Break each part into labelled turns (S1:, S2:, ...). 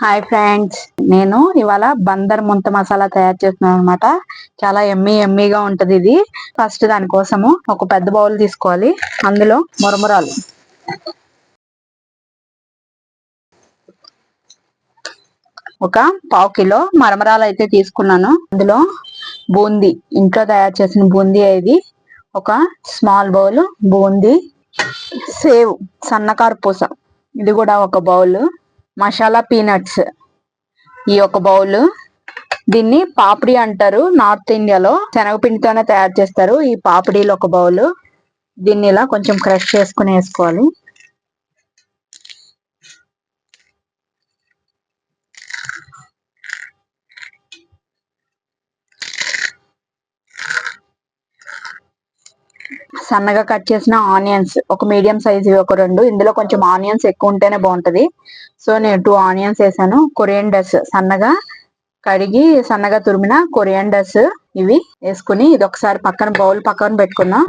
S1: Hi friends, నేను ఇవాళ బందర్ ముంత మసాలా తయారు చేస్తున్నాను అనమాట. చాలా ఎమ్మీగా ఉంటది ఇది. ఫస్ట్ దానికోసము ఒక పెద్ద బౌల్ తీసుకోవాలి. అందులో మురమురాలు ఒక పావు కిలో మరమరాలు అయితే తీసుకున్నాను. అందులో బూందీ, ఇంట్లో తయారు చేసిన బూందీ ఇది ఒక స్మాల్ బౌల్ బూందీ. సేవ్ సన్నకారు పూస ఇది కూడా ఒక బౌల్. మసాలా పీనట్స్ ఈ ఒక బౌల్. దీన్ని పాపిడి అంటారు నార్త్ ఇండియాలో. శనగపిండితోనే తయారు చేస్తారు ఈ పాపిడీలు ఒక బౌల్. దీన్ని ఇలా కొంచెం క్రష్ చేసుకుని వేసుకోవాలి. సన్నగా కట్ చేసిన ఆనియన్స్ ఒక మీడియం సైజ్ ఒక 2. ఇందులో కొంచెం ఆనియన్స్ ఎక్కువ ఉంటేనే బాగుంటది. సో నేను 2 ఆనియన్స్ వేసాను. కొరియండర్స్ సన్నగా కడిగి సన్నగా తురిమిన కొరియండర్స్ ఇవి వేసుకుని ఇది ఒకసారి పక్కన బౌల్ పక్కన పెట్టుకున్నాం.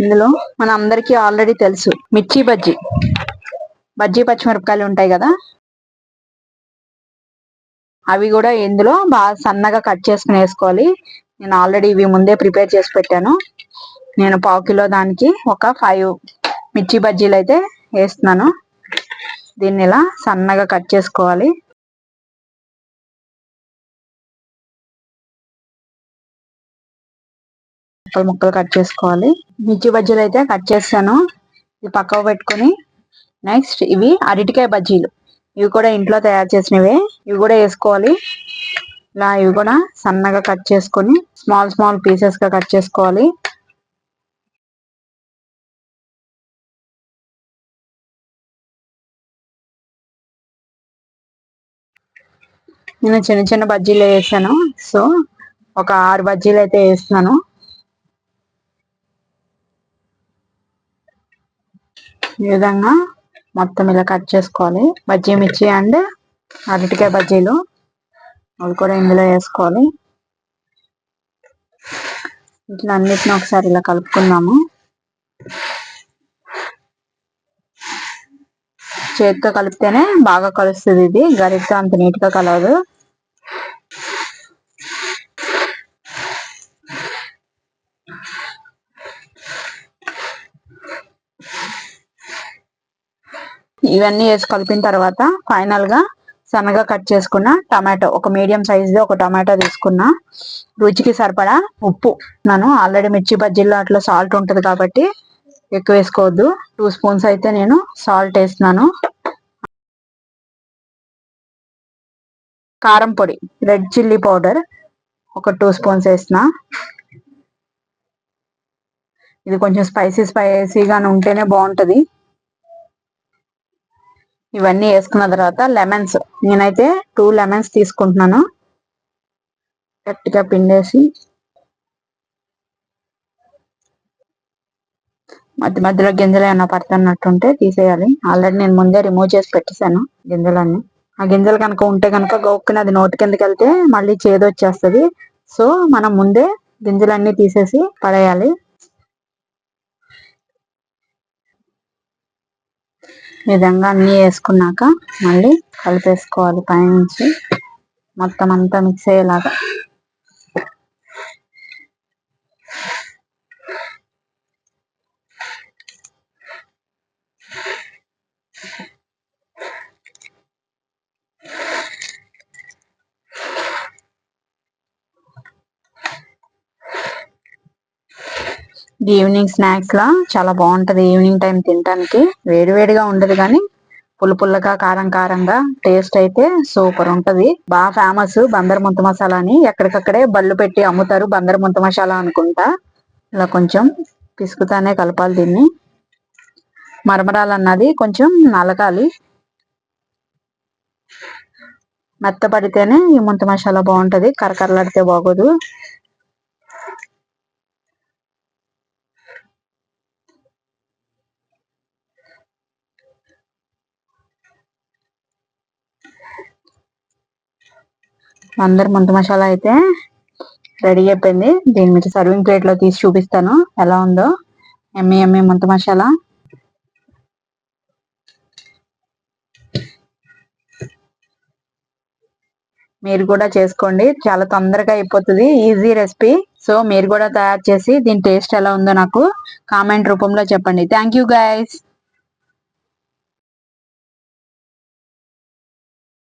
S1: ఇందులో మన అందరికీ ఆల్రెడీ తెలుసు మిర్చి బజ్జీ పచ్చిమిరపకాయలు ఉంటాయి కదా, అవి కూడా ఇందులో బాగా సన్నగా కట్ చేసుకుని వేసుకోవాలి. నేను ఆల్రెడీ ఇవి ముందే ప్రిపేర్ చేసి పెట్టాను. నేను పావు కిలో దానికి ఒక 5 మిర్చి బజ్జీలు అయితే వేస్తున్నాను. దీన్ని ఇలా సన్నగా కట్ చేసుకోవాలి. ముక్కలు కట్ చేసుకోవాలి. మిర్చి బజ్జీలు అయితే కట్ చేస్తాను. ఇది పక్కకు పెట్టుకుని నెక్స్ట్ ఇవి అరటికాయ బజ్జీలు. ఇవి కూడా ఇంట్లో తయారు చేసినవే. ఇవి కూడా వేసుకోవాలి. ఇలా ఇవి కూడా సన్నగా కట్ చేసుకొని స్మాల్ పీసెస్ గా కట్ చేసుకోవాలి. నేను చిన్న బజ్జీలు వేసాను. సో ఒక 6 బజ్జీలు అయితే వేస్తున్నాను. ఈ విధంగా మొత్తం ఇలా కట్ చేసుకోవాలి. బజ్జీ మిర్చి అండ్ అరటికాయ బజ్జీలు అవి కూడా ఇందులో వేసుకోవాలి. ఇట్లా అన్నిటిని ఒకసారి ఇలా కలుపుకుందాము. చేతితో కలిపితేనే బాగా కలుస్తుంది. ఇది గరిటతో అంత నీట్ గా కలవదు. ఇవన్నీ వేసి కలిపిన తర్వాత ఫైనల్ గా సన్నగా కట్ చేసుకున్న టమాటో ఒక మీడియం సైజ్ ఒక టమాటో తీసుకున్నా. రుచికి సరిపడా ఉప్పు. నేను ఆల్రెడీ మిర్చి బజ్జీల్లో అట్లా సాల్ట్ ఉంటది కాబట్టి ఎక్కువ వేసుకోవద్దు. 2 స్పూన్స్ అయితే నేను సాల్ట్ వేస్తున్నాను. కారం పొడి రెడ్ చిల్లీ పౌడర్ ఒక 2 స్పూన్స్ వేసిన. ఇది కొంచెం స్పైసీగా ఉంటేనే బాగుంటది. ఇవన్నీ వేసుకున్న తర్వాత లెమన్స్, నేనైతే 2 లెమన్స్ తీసుకుంటున్నాను. గట్టిగా పిండేసి మధ్యలో గింజలు ఏమైనా పడుతున్నట్టుంటే తీసేయాలి. ఆల్రెడీ నేను ముందే రిమూవ్ చేసి పెట్టేశాను గింజలన్నీ. ఆ గింజలు కనుక ఉంటే కనుక గోక్కుని అది నోటి కిందకి వెళ్తే మళ్ళీ చేదు వచ్చేస్తుంది. సో మనం ముందే గింజలన్నీ తీసేసి పడేయాలి. ఈ విధంగా అన్ని వేసుకున్నాక మళ్ళీ కలిపేసుకోవాలి. పైనుంచి మొత్తం అంతా మిక్స్ అయ్యేలాగా. ఈవినింగ్ స్నాక్స్ లా చాలా బాగుంటది. ఈవినింగ్ టైం తినడానికి వేడిగా ఉండదు కానీ పుల్లగా కారంగా టేస్ట్ అయితే సూపర్ ఉంటది. బాగా ఫేమస్ బందర్ ముంత మసాలా అని. ఎక్కడికక్కడే బళ్ళు పెట్టి అమ్ముతారు బందర్ ముంత మసాలా అనుకుంటా. ఇలా కొంచెం పిసుకుతానే కలపాలి దీన్ని. మరమరాలు అన్నది కొంచెం నలగాలి. మెత్తపడితేనే ఈ ముంత మసాలా బాగుంటది. కరకరలాడితే బాగోదు. అందరు ముంత మసాలా అయితే రెడీ అయిపోయింది. దీని నుంచి సర్వింగ్ ప్లేట్ లో తీసి చూపిస్తాను ఎలా ఉందో. ఎమ్మి ముంత మసాలా. మీరు కూడా చేసుకోండి, చాలా తొందరగా అయిపోతుంది, ఈజీ రెసిపీ. సో మీరు కూడా తయారు చేసి దీని టేస్ట్ ఎలా ఉందో నాకు కామెంట్ రూపంలో చెప్పండి. Thank you guys.